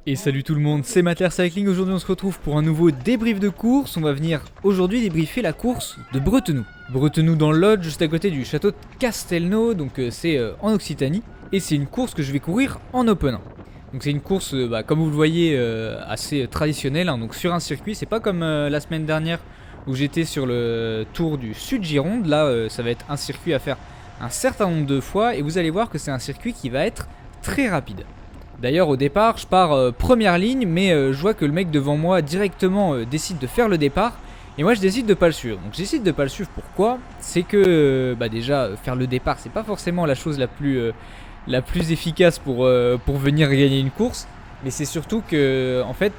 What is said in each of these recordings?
Et salut tout le monde, c'est Matler Cycling. Aujourd'hui on se retrouve pour un nouveau débrief de course. On va venir aujourd'hui débriefer la course de Bretenoux. Bretenoux dans l'Aude, juste à côté du château de Castelnau, donc c'est en Occitanie. Et c'est une course que je vais courir en Open 1. Donc c'est une course, comme vous le voyez, assez traditionnelle, hein. Donc sur un circuit, c'est pas comme la semaine dernière où j'étais sur le Tour du Sud Gironde. Là ça va être un circuit à faire un certain nombre de fois et vous allez voir que c'est un circuit qui va être très rapide. D'ailleurs au départ je pars première ligne, mais je vois que le mec devant moi directement décide de faire le départ. Et moi je décide de pas le suivre. Donc je décide de pas le suivre, pourquoi ? C'est que déjà faire le départ c'est pas forcément la chose la plus efficace pour venir gagner une course. Mais c'est surtout que en fait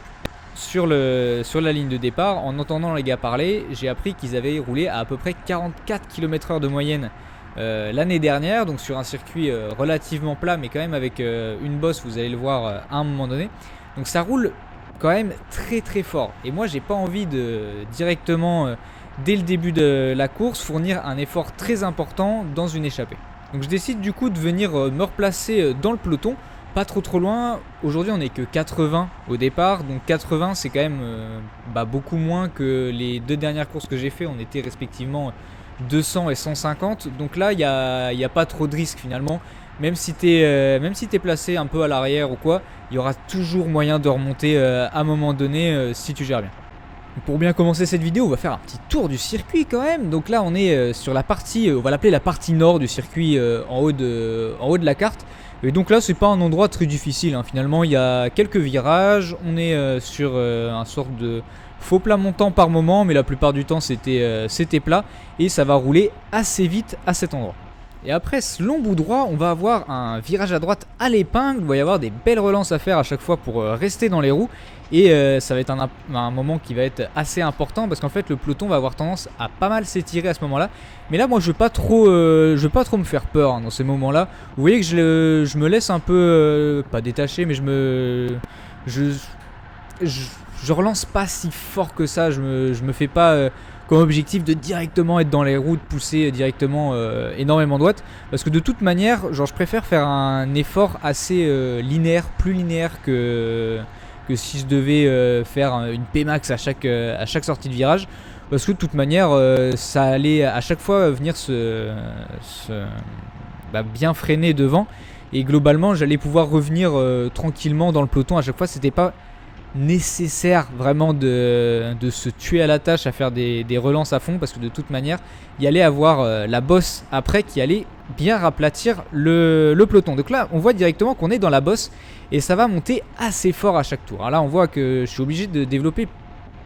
sur la ligne de départ, en entendant les gars parler, j'ai appris qu'ils avaient roulé à peu près 44 km/h de moyenne l'année dernière, donc sur un circuit relativement plat, mais quand même avec une bosse, vous allez le voir à un moment donné. Donc ça roule quand même très très fort. Et moi j'ai pas envie de directement, dès le début de la course, fournir un effort très important dans une échappée. Donc je décide du coup de venir me replacer dans le peloton, pas trop loin. Aujourd'hui on est que 80 au départ, donc 80 c'est quand même beaucoup moins que les deux dernières courses que j'ai fait. On était respectivement 200 et 150, donc là il y a pas trop de risques finalement. Même si t'es placé un peu à l'arrière ou quoi, il y aura toujours moyen de remonter à un moment donné si tu gères bien. Pour bien commencer cette vidéo, on va faire un petit tour du circuit quand même. Donc là on est sur la partie, on va l'appeler la partie nord du circuit, en haut de la carte. Et donc là c'est pas un endroit très difficile, hein. Finalement il y a quelques virages, on est sur un sorte de faux plat montant par moment, mais la plupart du temps c'était plat, et ça va rouler assez vite à cet endroit. Et après ce long bout droit, on va avoir un virage à droite à l'épingle. Il va y avoir des belles relances à faire à chaque fois pour rester dans les roues. Et ça va être un moment qui va être assez important, parce qu'en fait le peloton va avoir tendance à pas mal s'étirer à ce moment-là. Mais là moi je veux pas trop me faire peur, hein, dans ces moments-là. Vous voyez que je me laisse un peu, pas détacher, mais je relance pas si fort que ça. Je me fais pas comme objectif de directement être dans les roues, de pousser directement énormément droite, parce que de toute manière je préfère faire un effort assez linéaire, plus linéaire que si je devais faire une Pmax à chaque sortie de virage, parce que de toute manière ça allait à chaque fois venir bien freiner devant, et globalement j'allais pouvoir revenir tranquillement dans le peloton. À chaque fois c'était pas nécessaire vraiment de se tuer à la tâche à faire des relances à fond, parce que de toute manière il y allait avoir la bosse après qui allait bien raplatir le peloton. Donc là on voit directement qu'on est dans la bosse et ça va monter assez fort à chaque tour. Alors là on voit que je suis obligé de développer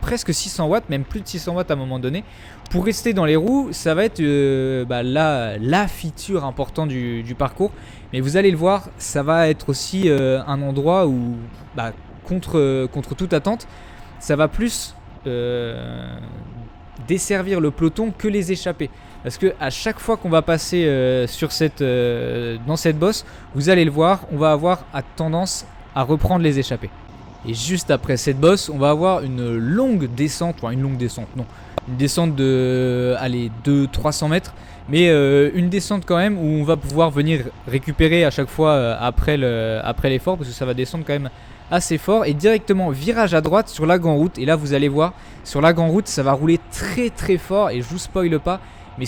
presque 600 watts, même plus de 600 watts à un moment donné, pour rester dans les roues. Ça va être la feature importante du parcours, mais vous allez le voir, ça va être aussi un endroit où contre toute attente, ça va plus desservir le peloton que les échappées. Parce que à chaque fois qu'on va passer dans cette bosse, vous allez le voir, on va avoir tendance à reprendre les échappées. Et juste après cette bosse, on va avoir une longue descente, une descente de 200-300 mètres, mais une descente quand même où on va pouvoir venir récupérer à chaque fois après l'effort, parce que ça va descendre quand même assez fort, et directement virage à droite sur la grande route. Et là vous allez voir, sur la grande route ça va rouler très très fort, et je vous spoile pas, mais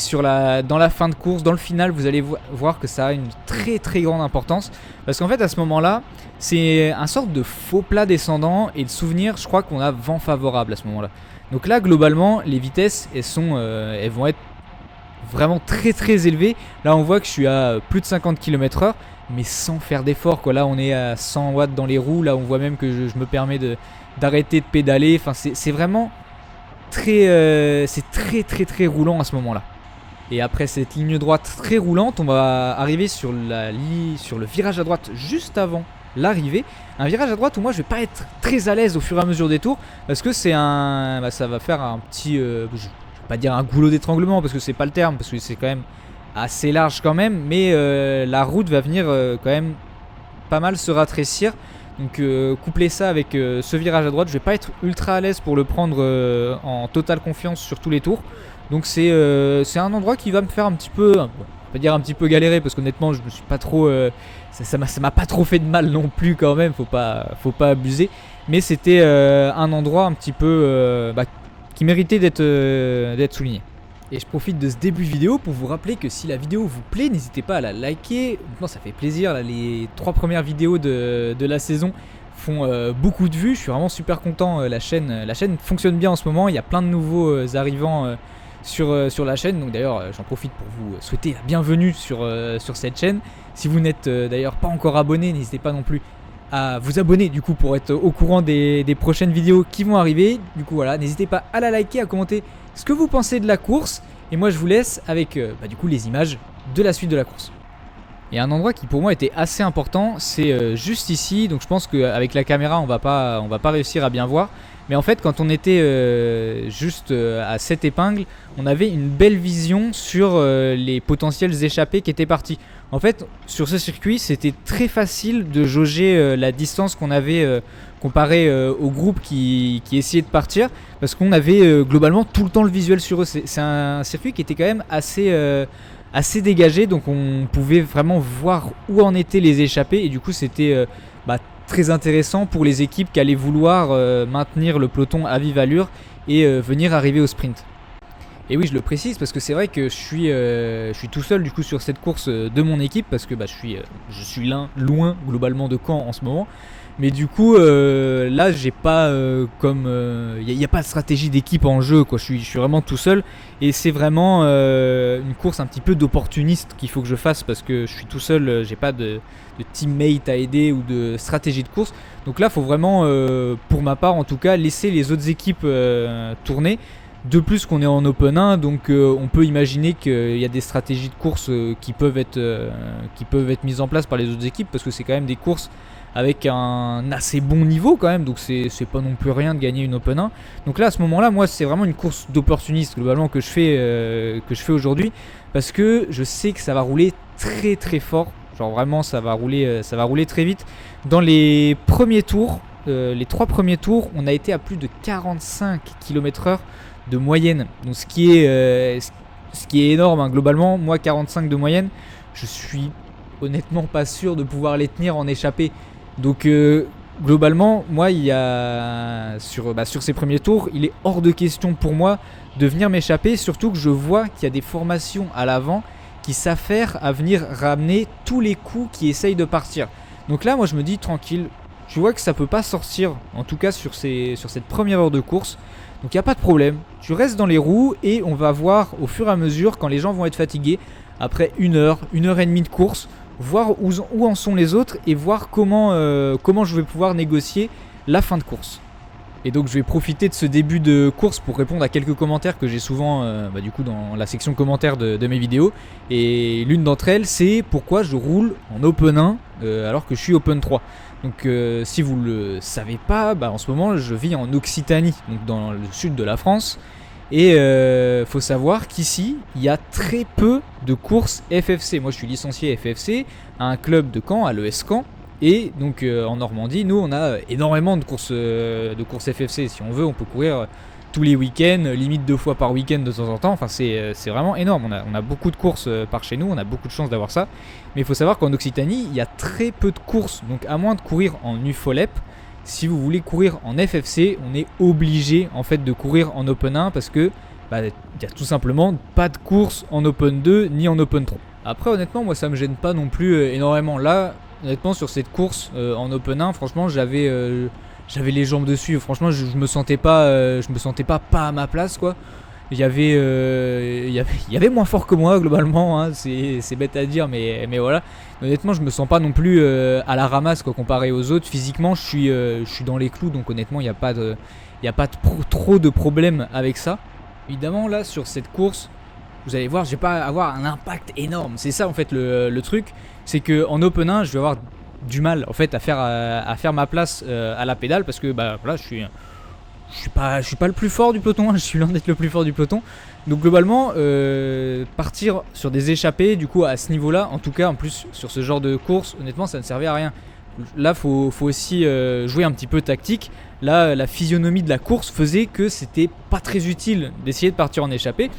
dans la fin de course, dans le final, vous allez voir que ça a une très très grande importance, parce qu'en fait à ce moment là c'est un sorte de faux plat descendant, et le souvenir, je crois qu'on a vent favorable à ce moment là. Donc là globalement les vitesses elles vont être vraiment très très élevées. Là on voit que je suis à plus de 50 km/h, mais sans faire d'effort, quoi. Là on est à 100 watts dans les roues. Là on voit même que je me permets d'arrêter de pédaler. Enfin c'est vraiment c'est très très très roulant à ce moment là. Et après cette ligne droite très roulante, on va arriver sur le virage à droite juste avant l'arrivée. Un virage à droite où moi je vais pas être très à l'aise au fur et à mesure des tours, parce que ça va faire un petit je vais pas dire un goulot d'étranglement, parce que c'est pas le terme, parce que c'est quand même assez large quand même, mais la route va venir quand même pas mal se rafraîchir. Donc coupler ça avec ce virage à droite, je vais pas être ultra à l'aise pour le prendre en totale confiance sur tous les tours. Donc c'est un endroit qui va me faire un petit peu on peut dire un petit peu galéré parce qu'honnêtement je me suis pas trop ça m'a pas trop fait de mal non plus quand même, faut pas abuser, mais c'était un endroit un petit peu qui méritait d'être souligné. Et je profite de ce début de vidéo pour vous rappeler que si la vidéo vous plaît, n'hésitez pas à la liker. Maintenant ça fait plaisir, là, les 3 premières vidéos de la saison font beaucoup de vues, je suis vraiment super content, la chaîne fonctionne bien en ce moment, il y a plein de nouveaux arrivants sur la chaîne, donc d'ailleurs j'en profite pour vous souhaiter la bienvenue sur cette chaîne. Si vous n'êtes d'ailleurs pas encore abonné, n'hésitez pas non plus à vous abonner du coup pour être au courant des prochaines vidéos qui vont arriver. Du coup voilà, n'hésitez pas à la liker, à commenter ce que vous pensez de la course, et moi je vous laisse avec du coup les images de la suite de la course. Il y a un endroit qui pour moi était assez important, c'est juste ici, donc je pense qu'avec la caméra on va pas réussir à bien voir, mais en fait quand on était juste à cette épingle, on avait une belle vision sur les potentiels échappés qui étaient partis. En fait sur ce circuit c'était très facile de jauger la distance qu'on avait comparé au groupe qui essayait de partir, parce qu'on avait globalement tout le temps le visuel sur eux. C'est un circuit qui était quand même assez dégagé, donc on pouvait vraiment voir où en étaient les échappés, et du coup c'était très intéressant pour les équipes qui allaient vouloir maintenir le peloton à vive allure et venir arriver au sprint. Et oui, je le précise parce que c'est vrai que je suis tout seul du coup sur cette course de mon équipe, parce que je suis loin globalement de Caen en ce moment. Mais du coup là j'ai pas il n'y a pas de stratégie d'équipe en jeu quoi. Je suis vraiment tout seul, et c'est vraiment une course un petit peu d'opportuniste qu'il faut que je fasse, parce que je suis tout seul, j'ai pas de teammate à aider ou de stratégie de course. Donc là il faut vraiment pour ma part en tout cas laisser les autres équipes tourner. De plus qu'on est en Open 1, donc on peut imaginer qu'il y a des stratégies de course qui peuvent être mises en place par les autres équipes, parce que c'est quand même des courses avec un assez bon niveau quand même, donc c'est pas non plus rien de gagner une Open 1. Donc là à ce moment là moi c'est vraiment une course d'opportuniste globalement que je fais aujourd'hui, parce que je sais que ça va rouler très très fort, genre vraiment ça va rouler très vite. Dans les premiers tours, les 3 premiers tours, on a été à plus de 45 km/h de moyenne, donc ce qui est énorme hein. Globalement moi 45 de moyenne, je suis honnêtement pas sûr de pouvoir les tenir en échappée. Donc globalement moi il y a sur ces premiers tours, il est hors de question pour moi de venir m'échapper, surtout que je vois qu'il y a des formations à l'avant qui s'affairent à venir ramener tous les coups qui essayent de partir. Donc là moi je me dis tranquille, tu vois que ça peut pas sortir, en tout cas sur cette première heure de course. Donc il n'y a pas de problème, tu restes dans les roues et on va voir au fur et à mesure quand les gens vont être fatigués, après 1 heure et demie de course, voir où en sont les autres et voir comment je vais pouvoir négocier la fin de course. Et donc je vais profiter de ce début de course pour répondre à quelques commentaires que j'ai souvent du coup dans la section commentaires de mes vidéos. Et l'une d'entre elles c'est pourquoi je roule en Open 1 alors que je suis Open 3. Donc si vous le savez pas, en ce moment je vis en Occitanie, donc dans le sud de la France. Et faut savoir qu'ici il y a très peu de courses FFC. Moi je suis licencié FFC à un club de Caen, à l'ES Caen. Et donc en Normandie, nous on a énormément de courses FFC. Si on veut, on peut courir tous les week-ends, limite 2 fois par week-end de temps en temps. Enfin c'est vraiment énorme. On a beaucoup de courses par chez nous, on a beaucoup de chance d'avoir ça. Mais il faut savoir qu'en Occitanie, il y a très peu de courses. Donc à moins de courir en UFOLEP, si vous voulez courir en FFC, on est obligé en fait de courir en Open 1, parce que il y a tout simplement pas de course en Open 2 ni en Open 3. Après honnêtement moi ça me gêne pas non plus énormément. Là honnêtement sur cette course en Open 1, franchement j'avais les jambes dessus. Franchement je me sentais pas à ma place quoi. Il y avait moins fort que moi globalement hein. C'est bête à dire mais voilà. Honnêtement je me sens pas non plus à la ramasse quoi, comparé aux autres. Physiquement je suis dans les clous, donc honnêtement il n'y a pas trop de problème avec ça. Évidemment là sur cette course vous allez voir je vais pas avoir un impact énorme. C'est ça en fait le truc, c'est que en Open 1 je vais avoir du mal en fait à faire ma place à la pédale, parce que là je suis pas le plus fort du peloton, hein. Je suis loin d'être le plus fort du peloton. Donc globalement partir sur des échappées du coup à ce niveau là, en tout cas en plus sur ce genre de course, honnêtement ça ne servait à rien. Là faut aussi jouer un petit peu tactique. Là la physionomie de la course faisait que c'était pas très utile d'essayer de partir en échappée.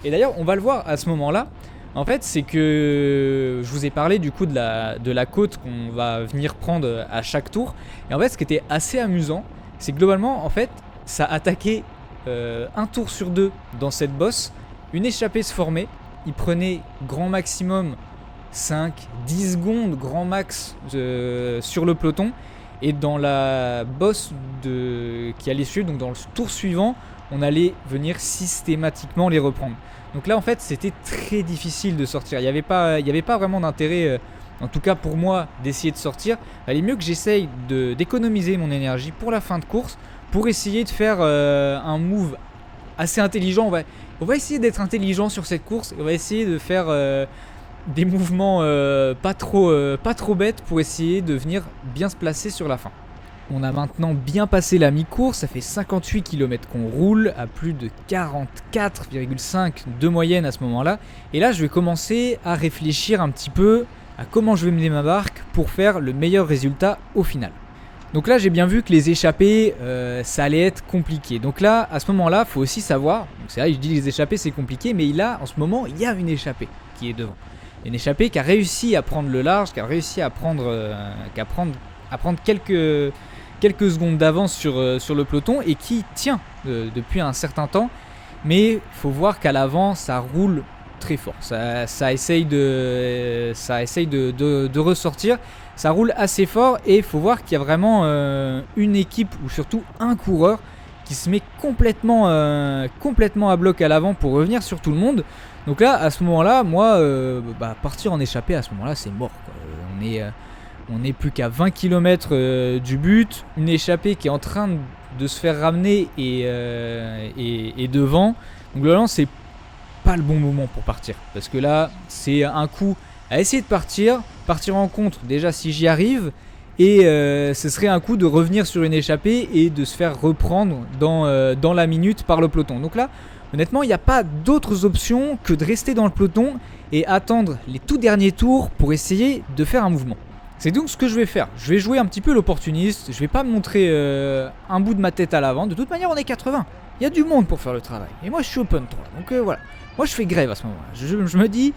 Et d'ailleurs on va le voir à ce moment là, En fait, c'est que je vous ai parlé du coup de la côte qu'on va venir prendre à chaque tour. Et en fait, ce qui était assez amusant, c'est que globalement, en fait, ça attaquait un tour sur deux dans cette bosse. Une échappée se formait. Il prenait grand maximum 5, 10 secondes grand max sur le peloton. Et dans la bosse qui allait suivre, donc dans le tour suivant, on allait venir systématiquement les reprendre. Donc là en fait c'était très difficile de sortir, il n'y avait pas vraiment d'intérêt, en tout cas pour moi, d'essayer de sortir. Il valait mieux que j'essaye d'économiser mon énergie pour la fin de course, pour essayer de faire un move assez intelligent. On va essayer d'être intelligent sur cette course, on va essayer de faire des mouvements pas trop bêtes pour essayer de venir bien se placer sur la fin. On a maintenant bien passé la mi-course, ça fait 58 km qu'on roule à plus de 44,5 de moyenne à ce moment-là. Et là, je vais commencer à réfléchir un petit peu à comment je vais mener ma barque pour faire le meilleur résultat au final. Donc là, j'ai bien vu que les échappées, ça allait être compliqué. Donc là, à ce moment-là, il faut aussi savoir, c'est vrai que je dis les échappées, c'est compliqué, mais là, en ce moment, il y a une échappée qui est devant. Une échappée qui a réussi à prendre le large, qui a réussi à prendre quelques secondes d'avance sur le peloton et qui tient depuis un certain temps. Mais il faut voir qu'à l'avant, ça roule très fort. Ça essaye de ressortir. Ça roule assez fort et il faut voir qu'il y a vraiment une équipe ou surtout un coureur qui se met complètement à bloc à l'avant pour revenir sur tout le monde. Donc là, à ce moment-là, moi, partir en échappée, à ce moment-là, c'est mort, quoi. On est plus qu'à 20 km du but, une échappée qui est en train de se faire ramener et devant. Donc globalement, c'est pas le bon moment pour partir. Parce que là, c'est un coup à essayer de partir en contre, déjà si j'y arrive. Et ce serait un coup de revenir sur une échappée et de se faire reprendre dans la minute par le peloton. Donc là, honnêtement, il n'y a pas d'autres options que de rester dans le peloton et attendre les tout derniers tours pour essayer de faire un mouvement. C'est donc ce que je vais faire. Je vais jouer un petit peu l'opportuniste. Je vais pas me montrer un bout de ma tête à l'avant. De toute manière, on est 80. Il y a du monde pour faire le travail. Et moi, je suis open 3. Donc voilà. Moi, je fais grève à ce moment-là. Je me dis,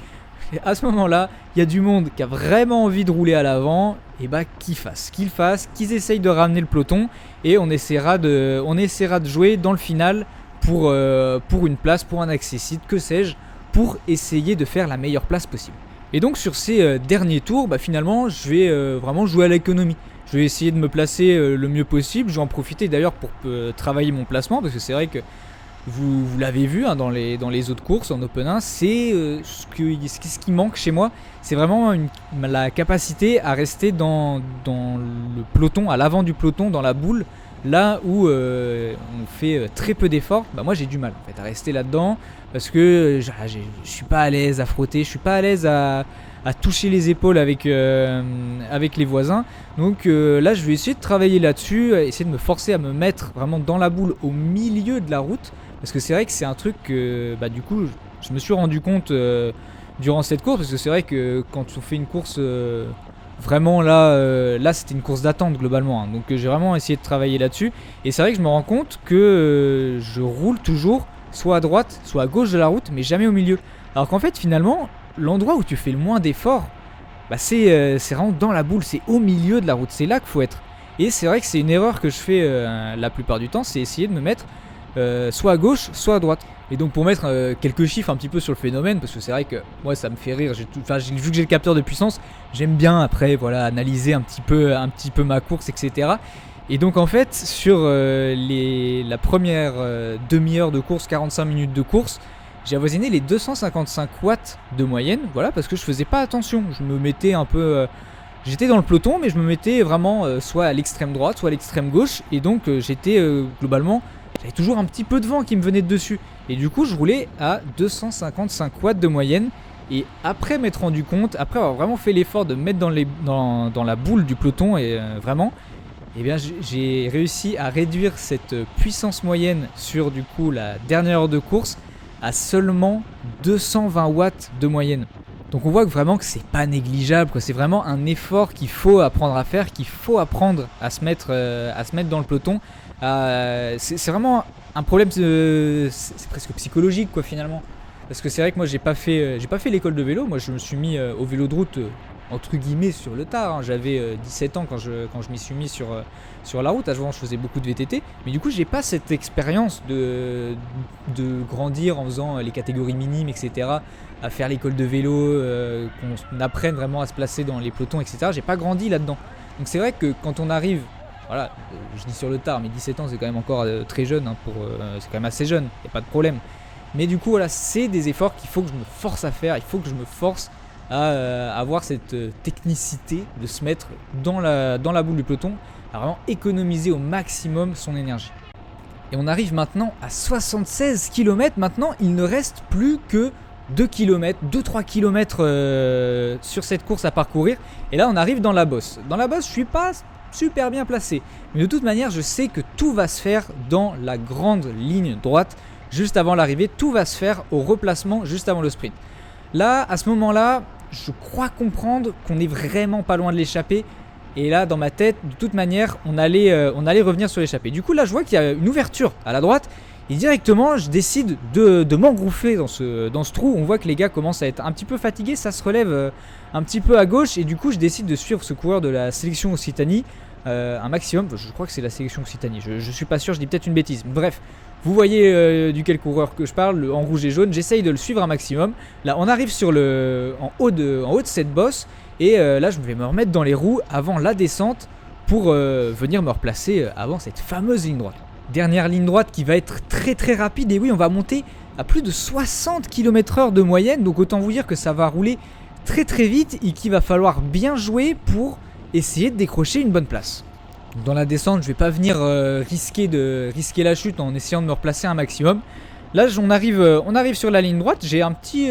à ce moment-là, il y a du monde qui a vraiment envie de rouler à l'avant. Et qu'ils qu'ils essayent de ramener le peloton. Et on essaiera de jouer dans le final pour une place, pour un accessite, que sais-je, pour essayer de faire la meilleure place possible. Et donc sur ces derniers tours, finalement, je vais vraiment jouer à l'économie. Je vais essayer de me placer le mieux possible. Je vais en profiter d'ailleurs pour travailler mon placement, parce que c'est vrai que vous l'avez vu dans les autres courses en Open 1, c'est ce qui manque chez moi. C'est vraiment la capacité à rester dans le peloton, à l'avant du peloton, dans la boule, là où on fait très peu d'efforts. Moi j'ai du mal en fait à rester là-dedans, parce que je suis pas à l'aise à frotter, je suis pas à l'aise à toucher les épaules avec les voisins. Donc là je vais essayer de travailler là-dessus, essayer de me forcer à me mettre vraiment dans la boule au milieu de la route, parce que c'est vrai que c'est un truc que du coup je me suis rendu compte durant cette course, parce que c'est vrai que quand on fait une course vraiment là c'était une course d'attente globalement, donc j'ai vraiment essayé de travailler là-dessus. Et c'est vrai que je me rends compte que je roule toujours soit à droite soit à gauche de la route, mais jamais au milieu. Alors qu'en fait finalement l'endroit où tu fais le moins d'efforts, c'est vraiment dans la boule, c'est au milieu de la route, c'est là qu'il faut être. Et c'est vrai que c'est une erreur que je fais la plupart du temps, c'est essayer de me mettre soit à gauche soit à droite. Et donc pour mettre quelques chiffres un petit peu sur le phénomène, parce que c'est vrai que moi ça me fait rire, vu que j'ai le capteur de puissance, j'aime bien après analyser un petit peu ma course, etc. Et donc en fait sur la première demi-heure de course, 45 minutes de course, j'ai avoisiné les 255 watts de moyenne, parce que je faisais pas attention, je me mettais un peu... j'étais dans le peloton, mais je me mettais vraiment soit à l'extrême droite, soit à l'extrême gauche, et donc j'étais globalement... J'avais toujours un petit peu de vent qui me venait de dessus. Et du coup, je roulais à 255 watts de moyenne. Et après m'être rendu compte, après avoir vraiment fait l'effort de me mettre dans la boule du peloton, et j'ai réussi à réduire cette puissance moyenne sur du coup la dernière heure de course à seulement 220 watts de moyenne. Donc on voit vraiment que c'est pas négligeable, quoi. C'est vraiment un effort qu'il faut apprendre à faire, qu'il faut apprendre à se mettre dans le peloton. C'est vraiment un problème, c'est presque psychologique, quoi, finalement. parce que c'est vrai que moi j'ai pas fait l'école de vélo. Moi je me suis mis au vélo de route entre guillemets sur le tard, hein. J'avais 17 ans quand je m'y suis mis sur la route. Avant je faisais beaucoup de VTT, mais du coup j'ai pas cette expérience de grandir en faisant les catégories minimes, etc., à faire l'école de vélo, qu'on apprenne vraiment à se placer dans les pelotons, etc. J'ai pas grandi là-dedans. Donc c'est vrai que quand on arrive, voilà, je dis sur le tard, mais 17 ans c'est quand même encore très jeune, hein, c'est quand même assez jeune, y a pas de problème. Mais du coup voilà, c'est des efforts qu'il faut que je me force à faire, il faut que je me force à avoir cette technicité de se mettre dans la boule du peloton, à vraiment économiser au maximum son énergie. Et on arrive maintenant à 76 km. Maintenant il ne reste plus que 2 km, 2-3 km sur cette course à parcourir. Et là on arrive dans la bosse. Dans la bosse je suis pas super bien placé, mais de toute manière je sais que tout va se faire dans la grande ligne droite juste avant l'arrivée. Tout va se faire au replacement juste avant le sprint. Là à ce moment là je crois comprendre qu'on est vraiment pas loin de l'échappée. Et là dans ma tête de toute manière on allait revenir sur l'échappée. Du coup là je vois qu'il y a une ouverture à la droite. Et directement je décide de m'engouffrer dans ce trou. On voit que les gars commencent à être un petit peu fatigués. Ça se relève un petit peu à gauche. Et du coup je décide de suivre ce coureur de la sélection Occitanie un maximum. Je crois que c'est la sélection Occitanie, je suis pas sûr, je dis peut-être une bêtise. Bref, vous voyez duquel coureur que je parle, en rouge et jaune. J'essaye de le suivre un maximum. Là on arrive en haut de cette bosse. Et là je vais me remettre dans les roues avant la descente pour venir me replacer avant cette fameuse ligne droite. Dernière ligne droite qui va être très très rapide. Et oui, on va monter à plus de 60 km/h de moyenne. Donc autant vous dire que ça va rouler très très vite et qu'il va falloir bien jouer pour essayer de décrocher une bonne place. Dans la descente je vais pas venir risquer la chute en essayant de me replacer un maximum. Là on arrive sur la ligne droite. J'ai un petit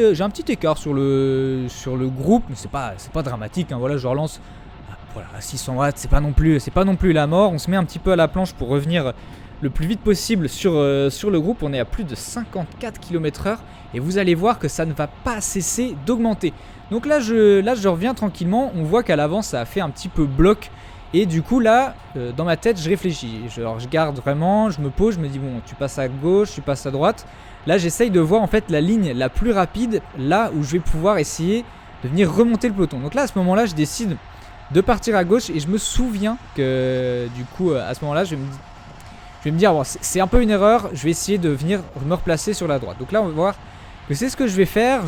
écart sur le groupe, mais c'est pas dramatique, hein. Voilà, je relance à 600 watts, c'est pas non plus la mort. On se met un petit peu à la planche pour revenir le plus vite possible sur le groupe. On est à plus de 54 km/h et vous allez voir que ça ne va pas cesser d'augmenter. Donc là je reviens tranquillement. On voit qu'à l'avant ça a fait un petit peu bloc. Et du coup là, dans ma tête je réfléchis, je garde vraiment, je me pose, je me dis bon, tu passes à gauche, tu passes à droite. Là j'essaye de voir en fait la ligne la plus rapide, là où je vais pouvoir essayer de venir remonter le peloton. Donc là à ce moment là je décide de partir à gauche et je me souviens que du coup à ce moment là je vais me dire bon, c'est un peu une erreur, je vais essayer de venir me replacer sur la droite. Donc là on va voir que c'est ce que je vais faire,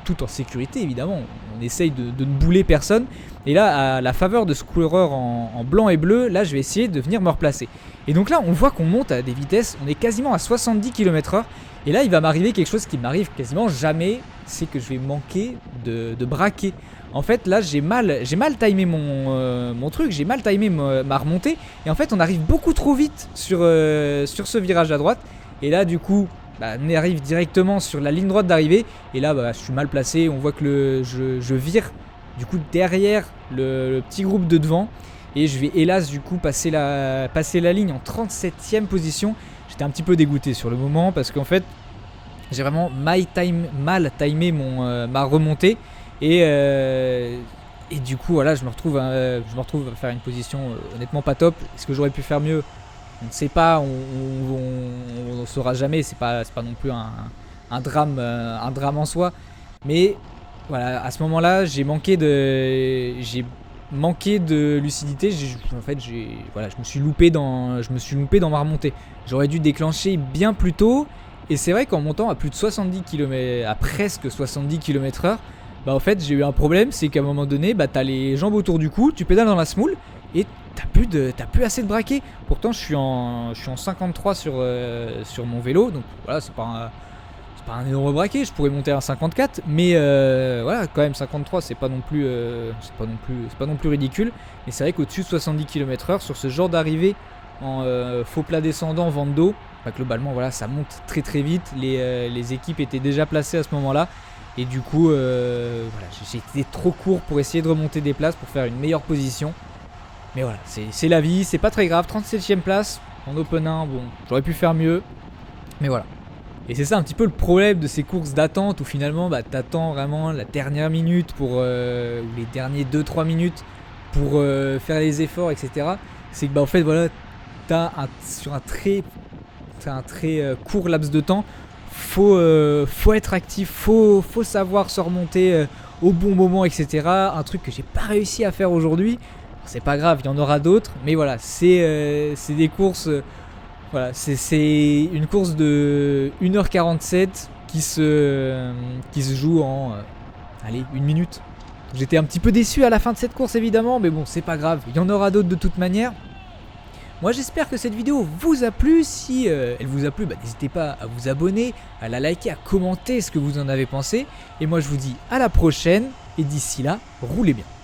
tout en sécurité évidemment, on essaye de ne bouler personne. Et là à la faveur de ce coureur en blanc et bleu, là je vais essayer de venir me replacer. Et donc là on voit qu'on monte à des vitesses, on est quasiment à 70 km/h. Et là il va m'arriver quelque chose qui m'arrive quasiment jamais, c'est que je vais manquer de braquer. En fait là j'ai mal timé mon truc, j'ai mal timé ma remontée. Et en fait on arrive beaucoup trop vite sur ce virage à droite. Et là du coup on arrive directement sur la ligne droite d'arrivée. Et là je suis mal placé, on voit que je vire du coup derrière le petit groupe de devant. Et je vais hélas du coup passer la ligne en 37ème position. J'étais un petit peu dégoûté sur le moment parce qu'en fait j'ai vraiment mal timé ma remontée. Et du coup voilà, je me retrouve à faire une position honnêtement pas top. Est-ce que j'aurais pu faire mieux? On ne sait pas, on ne saura jamais. C'est pas non plus un drame en soi. Mais voilà, à ce moment-là, j'ai manqué de lucidité. Je me suis loupé dans ma remontée. J'aurais dû déclencher bien plus tôt. Et c'est vrai qu'en montant à plus de 70 km, à presque 70 km/h, en fait j'ai eu un problème, c'est qu'à un moment donné, t'as les jambes autour du cou, tu pédales dans la semoule et t'as plus assez de braquet. Pourtant je suis en 53 sur mon vélo, donc voilà, c'est pas un énorme braquet, je pourrais monter à 54, mais voilà, quand même 53 c'est pas non plus ridicule. Mais c'est vrai qu'au-dessus de 70 km/h sur ce genre d'arrivée en faux plat descendant, vent de dos, globalement voilà, ça monte très très vite. Les équipes étaient déjà placées à ce moment-là. Et du coup, j'ai été trop court pour essayer de remonter des places pour faire une meilleure position. Mais voilà, c'est la vie, c'est pas très grave. 37ème place en Open 1, bon, j'aurais pu faire mieux. Mais voilà. Et c'est ça un petit peu le problème de ces courses d'attente où finalement t'attends vraiment la dernière minute ou les derniers 2-3 minutes pour faire les efforts, etc. C'est que en fait voilà, sur un très court laps de temps, faut être actif, faut savoir se remonter au bon moment, etc. Un truc que j'ai pas réussi à faire aujourd'hui. C'est pas grave, il y en aura d'autres, mais voilà, c'est des courses. Voilà, c'est une course de 1h47 qui se joue en allez, 1 minute. J'étais un petit peu déçu à la fin de cette course évidemment, mais bon, c'est pas grave, il y en aura d'autres de toute manière. Moi j'espère que cette vidéo vous a plu. Si elle vous a plu, n'hésitez pas à vous abonner, à la liker, à commenter ce que vous en avez pensé. Et moi je vous dis à la prochaine, et d'ici là, roulez bien.